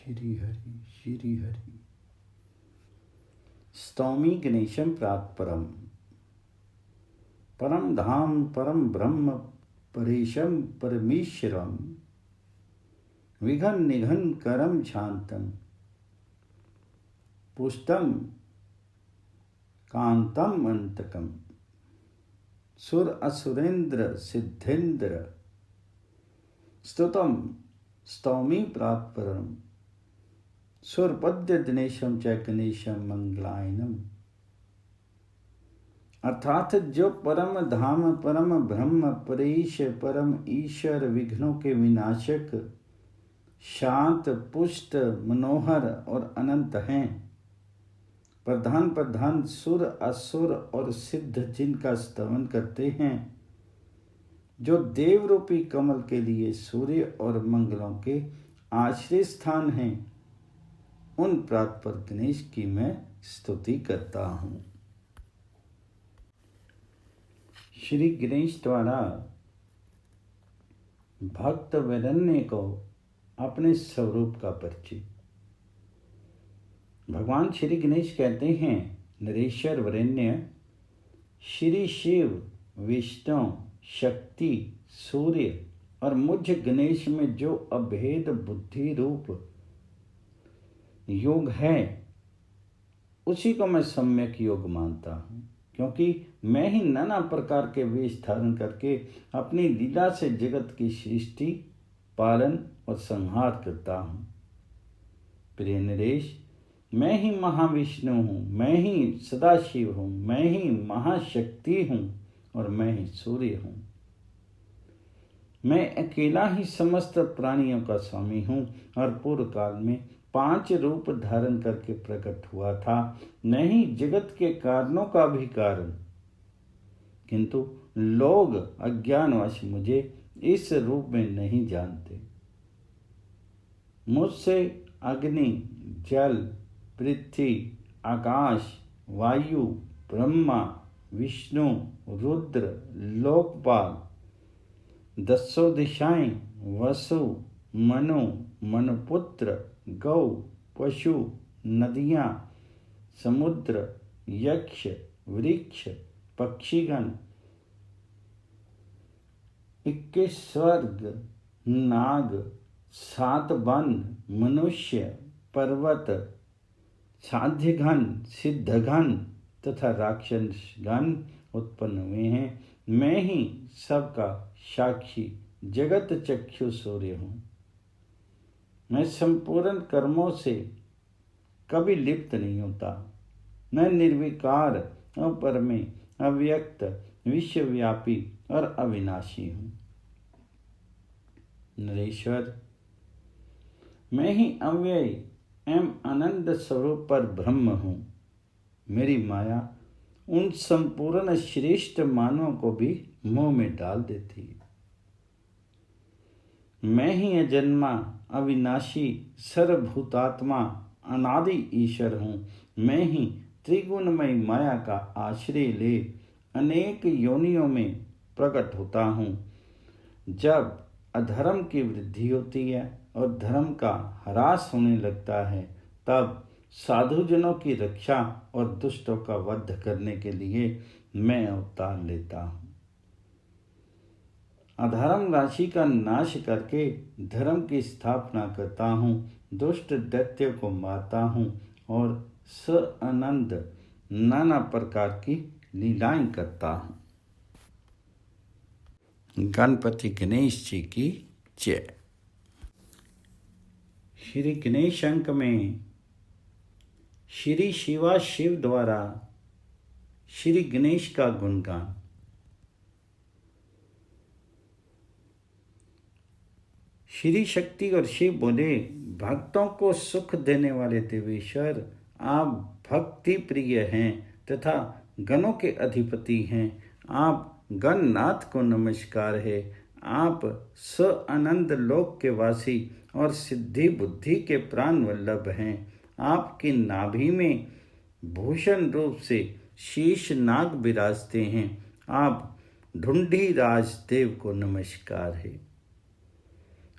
श्री हरि श्री हरि। स्तौमी गणेशं प्राक्परम परम धाम परम ब्रह्म परेशम परमेश्वरम विघन निघन करम शांतम पुष्टम कांतम अंतकम सुर असुरेंद्र सिद्धेंद्र स्तुतम स्तौमी प्राक्परम सुरपद्य दिनेशम च गणेशम मंगलायनम। अर्थात जो परम धाम परम ब्रह्म परेश परम ईश्वर विघ्नों के विनाशक शांत पुष्ट मनोहर और अनंत हैं, प्रधान प्रधान सुर असुर और सिद्ध जिनका स्तवन करते हैं, जो देव रूपी कमल के लिए सूर्य और मंगलों के आश्रय स्थान हैं, उन प्रातपर गणेश की मैं स्तुति करता हूँ। श्री गणेश द्वारा भक्त वरेण्य को अपने स्वरूप का परिचय। भगवान श्री गणेश कहते हैं, नरेश्वर वरेण्य श्री शिव विष्णु शक्ति सूर्य और मुझ गणेश में जो अभेद बुद्धि रूप योग है, उसी को मैं सम्यक योग मानता हूँ, क्योंकि मैं ही नाना प्रकार के वेश धारण करके अपनी लीला से जगत की सृष्टि पालन और संहार करता हूँ। प्रिय नरेश, मैं ही महाविष्णु हूँ, मैं ही सदाशिव हूँ, मैं ही महाशक्ति हूँ और मैं ही सूर्य हूँ। मैं अकेला ही समस्त प्राणियों का स्वामी हूँ और पूर्व काल में 5 रूप धारण करके प्रकट हुआ था। मैं ही जगत के कारणों का भी कारण, किंतु लोग अज्ञानवश मुझे इस रूप में नहीं जानते। मुझसे अग्नि जल पृथ्वी आकाश वायु ब्रह्मा विष्णु रुद्र लोकपाल 10 दिशाएं वसु मनु मनुपुत्र गौ पशु नदियाँ समुद्र यक्ष वृक्ष पक्षीगण 21 स्वर्ग नाग 7 वन मनुष्य पर्वत साध्यगण सिद्धगण तथा राक्षसगण उत्पन्न हुए हैं। मैं ही सबका साक्षी जगत चक्षु सूर्य हूँ। मैं संपूर्ण कर्मों से कभी लिप्त नहीं होता। मैं निर्विकार अपरमेय अव्यक्त विश्वव्यापी और अविनाशी हूँ। नरेश्वर, मैं ही अव्यय एवं अनंत स्वरूप पर ब्रह्म हूँ। मेरी माया उन संपूर्ण श्रेष्ठ मानवों को भी मोह में डाल देती है। मैं ही अजन्मा अविनाशी सर्वभूतात्मा अनादि ईश्वर हूँ। मैं ही त्रिगुणमय माया का आश्रय ले अनेक योनियों में प्रकट होता हूँ। जब अधर्म की वृद्धि होती है और धर्म का ह्रास होने लगता है, तब साधुजनों की रक्षा और दुष्टों का वध करने के लिए मैं अवतार लेता हूँ। अधर्म राशि का नाश करके धर्म की स्थापना करता हूँ, दुष्ट दैत्यों को मारता हूँ और सआनंद नाना प्रकार की लीलाएं करता हूँ। गणपति गणेश जी की जय। श्री गणेश अंक में श्री शिवा शिव द्वारा श्री गणेश का गुणगान। श्री शक्ति और शिव बोले, भक्तों को सुख देने वाले देवेश्वर, आप भक्ति प्रिय हैं तथा गणों के अधिपति हैं। आप गणनाथ को नमस्कार है। आप सआनंद लोक के वासी और सिद्धि बुद्धि के प्राण वल्लभ हैं। आपकी नाभि में भूषण रूप से शीश नाग विराजते हैं। आप ढूंढी राज देव को नमस्कार है।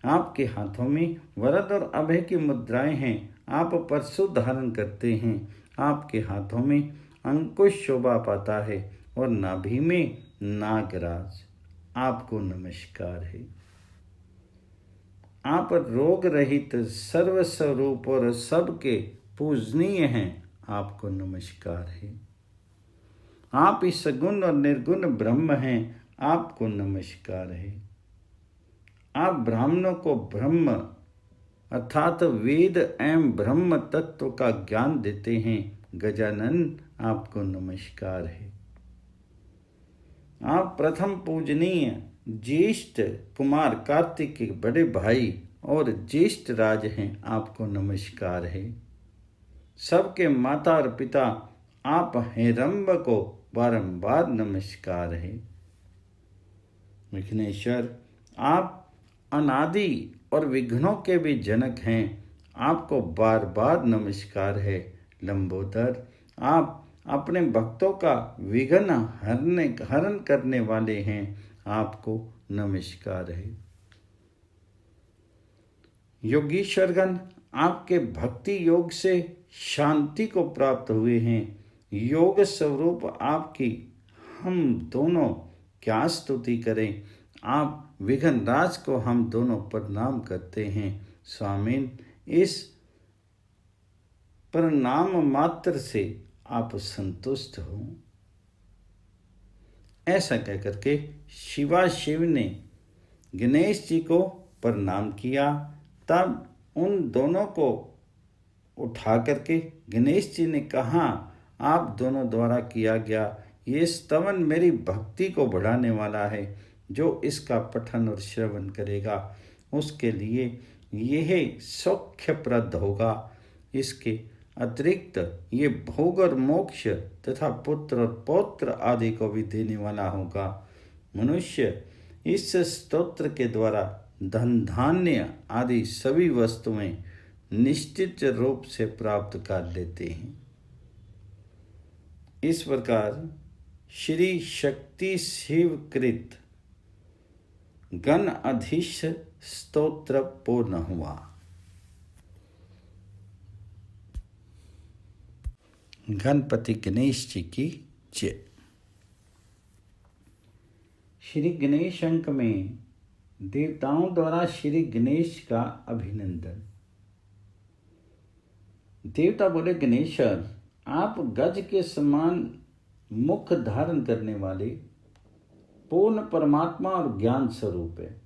आपके हाथों में वरद और अभय की मुद्राएं हैं। आप परशु धारण करते हैं। आपके हाथों में अंकुश शोभा पाता है और नाभि में नागराज। आपको नमस्कार है। आप रोग रहित सर्वस्वरूप और सबके पूजनीय हैं। आपको नमस्कार है। आप ही सगुण और निर्गुण ब्रह्म हैं। आपको नमस्कार है। आप ब्राह्मणों को ब्रह्म अर्थात वेद एवं ब्रह्म तत्व का ज्ञान देते हैं। गजानन आपको नमस्कार है। आप प्रथम पूजनीय ज्येष्ठ कुमार कार्तिक के बड़े भाई और ज्येष्ठ राज हैं। आपको नमस्कार है। सबके माता और पिता आप हेरंब को बारंबार नमस्कार है। विघ्नेश्वर आप अनादि और विघ्नों के भी जनक हैं। आपको बार बार नमस्कार है। लंबोदर आप अपने भक्तों का विघ्न हरण करने वाले हैं। आपको नमस्कार है। योगीश्वरगण आपके भक्ति योग से शांति को प्राप्त हुए हैं। योग स्वरूप आपकी हम दोनों क्या स्तुति करें। आप विघ्नराज को हम दोनों प्रणाम करते हैं। स्वामिन इस प्रणाम मात्र से आप संतुष्ट हो। ऐसा कहकर के शिव ने गणेश जी को प्रणाम किया। तब उन दोनों को उठा करके गणेश जी ने कहा, आप दोनों द्वारा किया गया ये स्तवन मेरी भक्ति को बढ़ाने वाला है। जो इसका पठन और श्रवण करेगा उसके लिए यह सौख्यप्रद होगा। इसके अतिरिक्त ये भोग और मोक्ष तथा पुत्र और पौत्र आदि को भी देने वाला होगा। मनुष्य इस स्तोत्र के द्वारा धन धान्य आदि सभी वस्तुएं निश्चित रूप से प्राप्त कर लेते हैं। इस प्रकार श्री शक्ति शिवकृत गण अधिश स्तोत्र पूर्ण हुआ। गणपति गणेश जी की जय। श्री गणेश अंक में देवताओं द्वारा श्री गणेश का अभिनंदन। देवता बोले, गणेश्वर आप गज के समान मुख धारण करने वाले पूर्ण परमात्मा और ज्ञान स्वरूप है।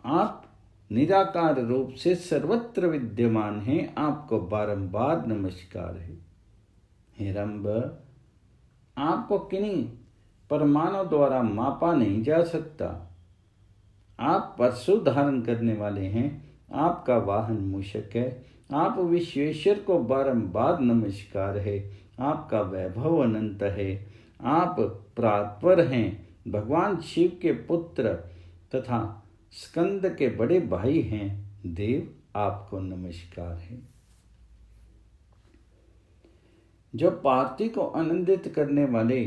आप निराकार रूप से सर्वत्र विद्यमान हैं। आपको बारंबार नमस्कार है। हिरंब आपको किन्हीं परमाणु द्वारा मापा नहीं जा सकता। आप परशु धारण करने वाले हैं। आपका वाहन मूषक है। आप विश्वेश्वर को बारंबार नमस्कार है। आपका वैभव अनंत है। आप प्रात्पर हैं। भगवान शिव के पुत्र तथा स्कंद के बड़े भाई हैं। देव आपको नमस्कार है। जो पार्थिव को आनंदित करने वाले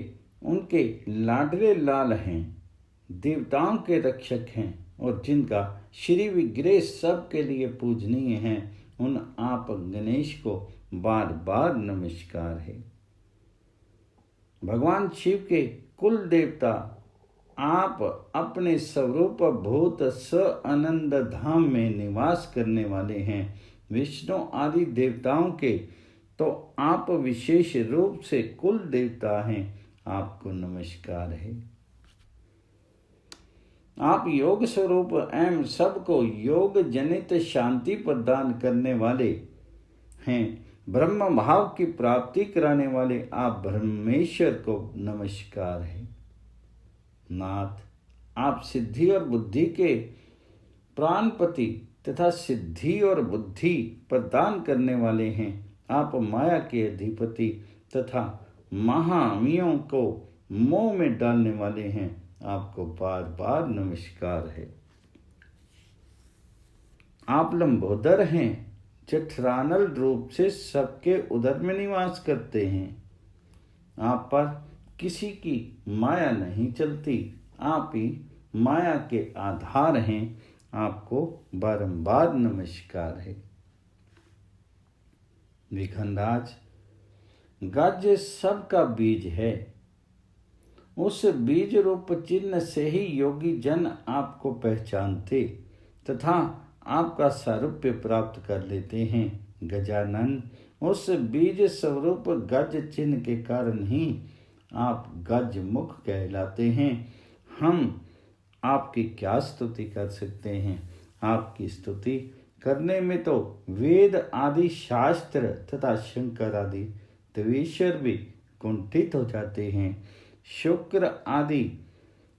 उनके लाडले लाल हैं, देवताओं के रक्षक हैं और जिनका श्री विग्रह सबके लिए पूजनीय हैं, उन आप गणेश को बार बार नमस्कार है। भगवान शिव के कुल देवता आप अपने स्वरूप भूत स आनंद धाम में निवास करने वाले हैं। विष्णु आदि देवताओं के तो आप विशेष रूप से कुल देवता हैं। आपको नमस्कार है। आप योग स्वरूप एवं सबको योग जनित शांति प्रदान करने वाले हैं। ब्रह्म भाव की प्राप्ति कराने वाले आप ब्रह्मेश्वर को नमस्कार है। नाथ आप सिद्धि और बुद्धि के प्राणपति तथा सिद्धि और बुद्धि प्रदान करने वाले हैं। आप माया के अधिपति तथा महामियों को मोह में डालने वाले हैं। आपको बार बार नमस्कार है। आप लंबोदर हैं। जठरानल रूप से सबके उदर में निवास करते हैं। आप पर किसी की माया नहीं चलती। आप ही माया के आधार हैं। आपको बारंबार नमस्कार है। विघनराज, गज सबका बीज है। उस बीज रूप चिन्ह से ही योगी जन आपको पहचानते तथा आपका सारूप्य प्राप्त कर लेते हैं। गजानन, उस बीज स्वरूप गज चिन्ह के कारण ही आप गज मुख कहलाते हैं। हम आपकी क्या स्तुति कर सकते हैं? आपकी स्तुति करने में तो वेद आदि शास्त्र तथा शंकर आदि देवेश्वर भी कुंठित हो जाते हैं। शुक्र आदि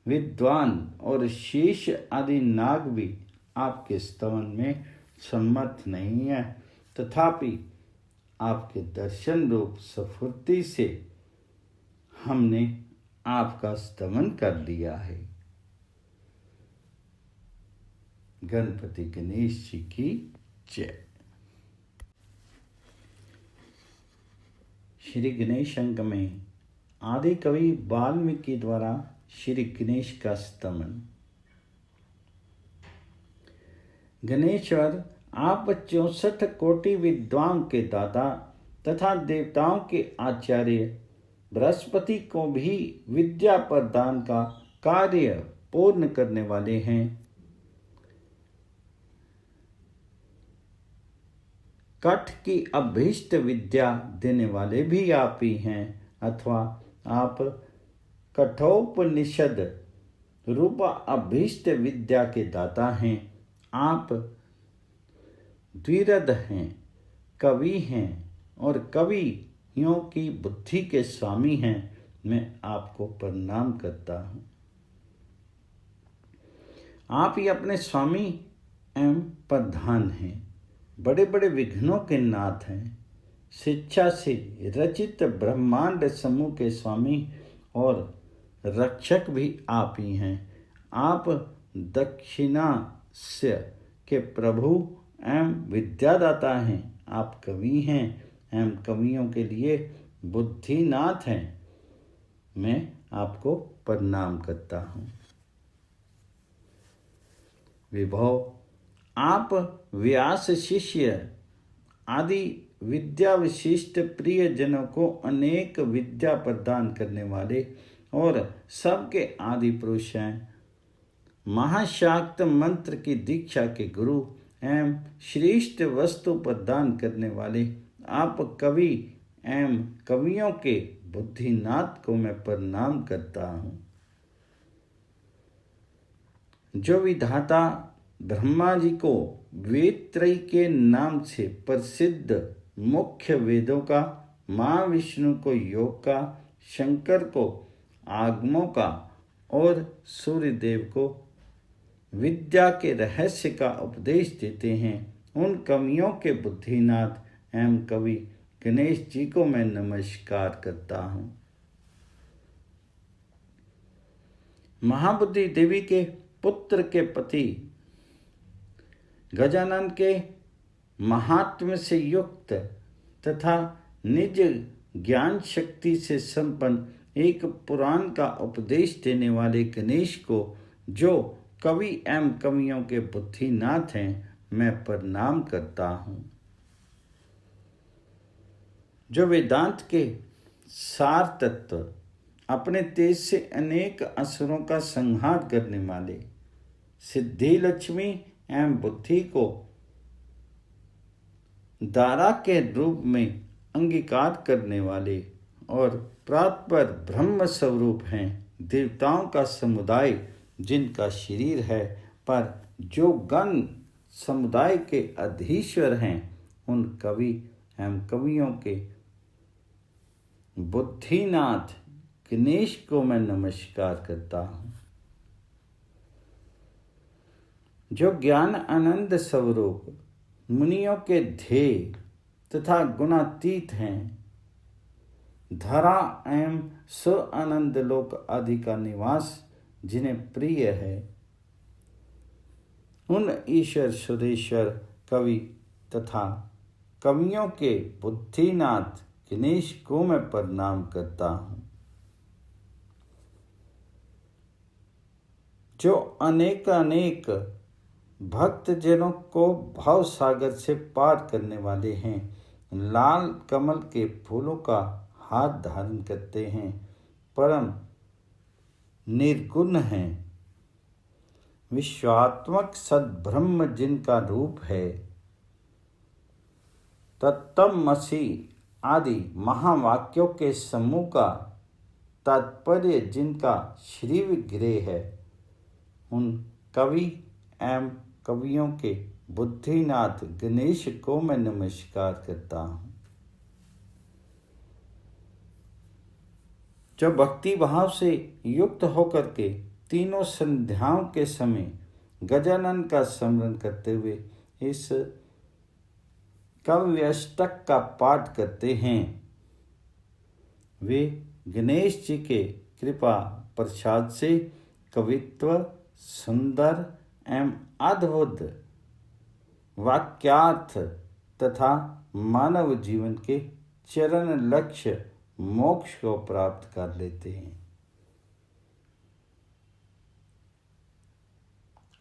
विद्वान और शेष आदि नाग भी आपके स्तवन में सम्मत नहीं है, तथापि आपके दर्शन रूप स्फूर्ति से हमने आपका स्तवन कर दिया है। गणपति गणेश जी की जय। श्री गणेश अंक में आदि कवि वाल्मीकि द्वारा श्री गणेश का स्तवन। गणेश्वर, आप 64 कोटि विद्वान के दाता तथा देवताओं के आचार्य बृहस्पति को भी विद्या प्रदान का कार्य पूर्ण करने वाले हैं। कठ की अभीष्ट विद्या देने वाले भी आप ही हैं, अथवा आप कठोपनिषद रूपा अभीष्ट विद्या के दाता हैं। आप द्विरध हैं, कवि हैं और कवियों की बुद्धि के स्वामी हैं। मैं आपको प्रणाम करता हूँ। आप ही अपने स्वामी एवं प्रधान हैं, बड़े बड़े विघ्नों के नाथ हैं, शिक्षा से रचित ब्रह्मांड समूह के स्वामी और रक्षक भी आप ही हैं। आप दक्षिणास्य के प्रभु एवं विद्यादाता हैं। आप कवि हैं एवं कवियों के लिए बुद्धिनाथ हैं। मैं आपको प्रणाम करता हूँ। विभव, आप व्यास शिष्य आदि विद्या विशिष्ट प्रिय जनों को अनेक विद्या प्रदान करने वाले और सबके आदि पुरुष हैं। महाशाक्त मंत्र की दीक्षा के गुरु एवं श्रेष्ठ वस्तु प्रदान करने वाले आप कवि एवं कवियों के बुद्धिनाथ को मैं प्रणाम करता हूँ। जो विधाता ब्रह्मा जी को वेदत्रयी के नाम से प्रसिद्ध मुख्य वेदों का, महाविष्णु को योग का, शंकर को आगमों का और सूर्यदेव को विद्या के रहस्य का उपदेश देते हैं, उन कवियों के बुद्धिनाथ एवं कवि गणेश जी को मैं नमस्कार करता हूँ। महाबुद्धि देवी के पुत्र के पति गजानन के महात्म्य से युक्त तथा निज ज्ञान शक्ति से संपन्न एक पुराण का उपदेश देने वाले गणेश को, जो कवि एवं कवियों के बुद्धिनाथ हैं, मैं प्रणाम करता हूँ। जो वेदांत के सार तत्व, अपने तेज से अनेक असुरों का संहार करने वाले, सिद्धि लक्ष्मी एवं बुद्धि को दारा के रूप में अंगीकार करने वाले और प्रातपर ब्रह्म स्वरूप हैं, देवताओं का समुदाय जिनका शरीर है, पर जो गण समुदाय के अधीश्वर हैं, उन कवि एवं कवियों के बुद्धिनाथ गणेश को मैं नमस्कार करता हूँ। जो ज्ञान आनंद स्वरूप मुनियों के ध्येय तथा गुणातीत हैं, धरा एवं स्व आनंद लोक आदि का निवास जिन्हें प्रिय है, उन ईश्वर सुरेश्वर कवि तथा कवियों के बुद्धिनाथ गणेश को मैं प्रणाम करता हूँ। जो अनेक भक्त जनों को भाव सागर से पार करने वाले हैं। लाल कमल के फूलों का हाथ धारण करते हैं। परम निर्गुण हैं। विश्वात्मक सद्ब्रह्म जिनका रूप है। तत्त्वमसि आदि महावाक्यों के समूह का तात्पर्य जिनका श्री विग्रह है, उन कवि एवं कवियों के बुद्धिनाथ गणेश को मैं नमस्कार करता हूँ। जो भक्ति भाव से युक्त होकर के तीनों संध्याओं के समय गजानन का स्मरण करते हुए इस काव्याष्टक का पाठ करते हैं, वे गणेश जी के कृपा प्रसाद से कवित्व, सुंदर एवं अद्भुत वाक्यार्थ तथा मानव जीवन के चरण लक्ष्य मोक्ष को प्राप्त कर लेते हैं।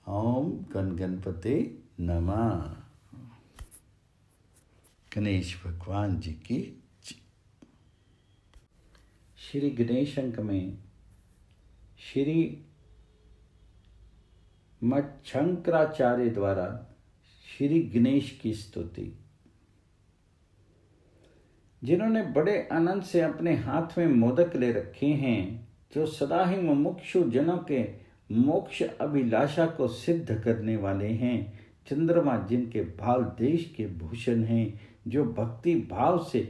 ओम गणपते नमः। गणेश भगवान जी की। श्री गणेश अंक में श्री मठ शंकराचार्य द्वारा श्री गणेश की स्तुति। जिन्होंने बड़े आनंद से अपने हाथ में मोदक ले रखे हैं, जो सदा ही मुमुक्षु जनों के मोक्ष अभिलाषा को सिद्ध करने वाले हैं। चंद्रमा जिनके भाव देश के भूषण हैं, जो भक्ति भाव से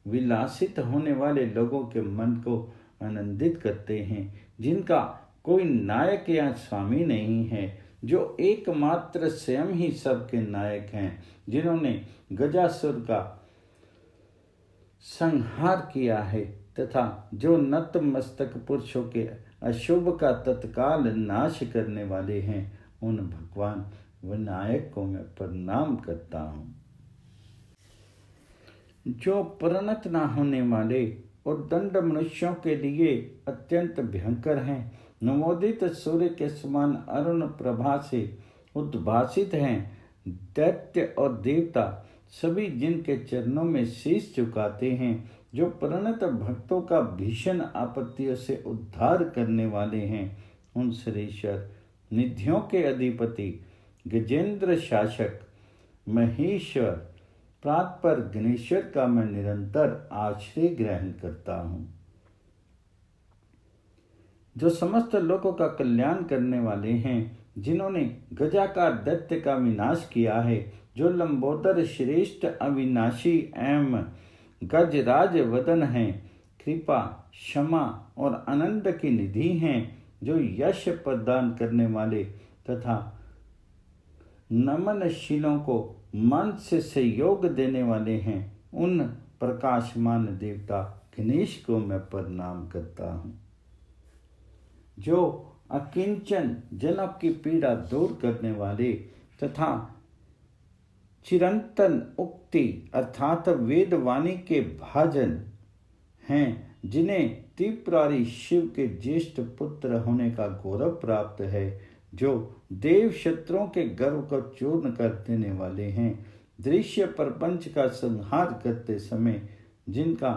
विलासित होने वाले लोगों के मन को आनंदित करते हैं। जिनका कोई नायक या स्वामी नहीं है, जो एकमात्र स्वयं ही सबके नायक हैं। जिन्होंने गजासुर का संहार किया है तथा जो नतमस्तक पुरुषों के अशुभ का तत्काल नाश करने वाले हैं, उन भगवान विनायक को मैं प्रणाम करता हूँ। जो परिणत न होने वाले और दंड मनुष्यों के लिए अत्यंत भयंकर हैं, नवोदित सूर्य के समान अरुण प्रभा से उद्भासित हैं। दैत्य और देवता सभी जिनके चरणों में शीश झुकाते हैं, जो परिणत भक्तों का भीषण आपत्तियों से उद्धार करने वाले हैं, उन श्रेष्ठ निधियों के अधिपति गजेंद्र शासक महेश्वर प्रातपर गणेश्वर का मैं निरंतर आश्रय ग्रहण करता हूँ। जो समस्त लोगों का कल्याण करने वाले हैं, जिन्होंने गजाकार दैत्य का विनाश किया है, जो लंबोदर श्रेष्ठ अविनाशी एवं गजराज वदन हैं, कृपा क्षमा और आनंद की निधि हैं, जो यश प्रदान करने वाले तथा नमनशीलों को मन से सहयोग देने वाले हैं, उन प्रकाशमान देवता गणेश को मैं प्रणाम करता हूँ। जो अकिंचन जनों की पीड़ा दूर करने वाले तथा चिरंतन उक्ति अर्थात वेदवाणी के भाजन हैं, जिन्हें त्रिपुरारी शिव के ज्येष्ठ पुत्र होने का गौरव प्राप्त है, जो देव शत्रुओं के गर्व को चूर्ण कर देने वाले हैं, दृश्य प्रपंच का संहार करते समय जिनका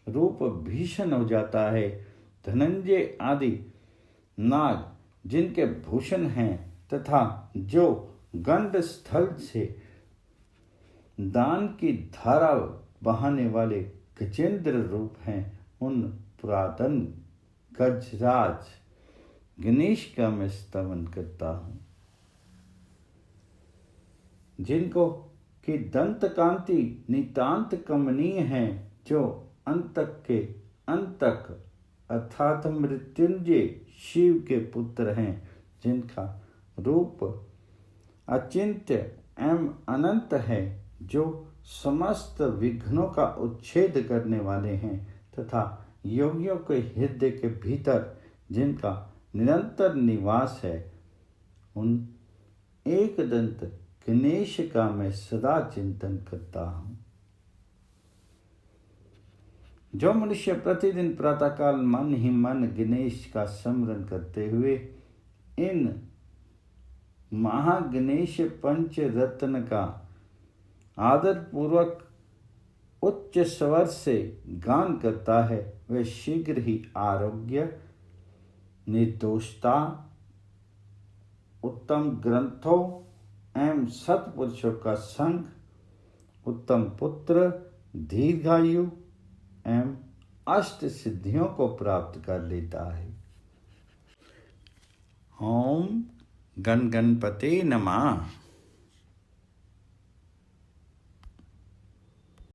रूप भीषण हो जाता है, धनंजय आदि नाग जिनके भूषण हैं, तथा जो गंड स्थल से दान की धारा बहाने वाले गजेंद्र रूप हैं, उन पुरातन गजराज गणेश का मैं स्तवन करता हूँ। जिनको की दंत कांति नितांत कमनीय है, जो अंतक के अंतक अर्थात मृत्युंजय शिव के पुत्र हैं, जिनका रूप अचिंत्य एवं अनंत है, जो समस्त विघ्नों का उच्छेद करने वाले हैं, तथा योगियों के हृदय के भीतर जिनका निरंतर निवास है, उन एक दंत गणेश का मैं सदा चिंतन करता हूँ। जो मनुष्य प्रतिदिन प्रातःकाल मन ही मन गणेश का स्मरण करते हुए इन महागणेश पंच रत्न का आदर पूर्वक उच्च स्वर से गान करता है, वह शीघ्र ही आरोग्य, निर्दोषता, उत्तम ग्रंथों एवं सत्पुरुषों का संग, उत्तम पुत्र, दीर्घायु एवं अष्ट सिद्धियों को प्राप्त कर लेता है। ओम गण गणपते नमः।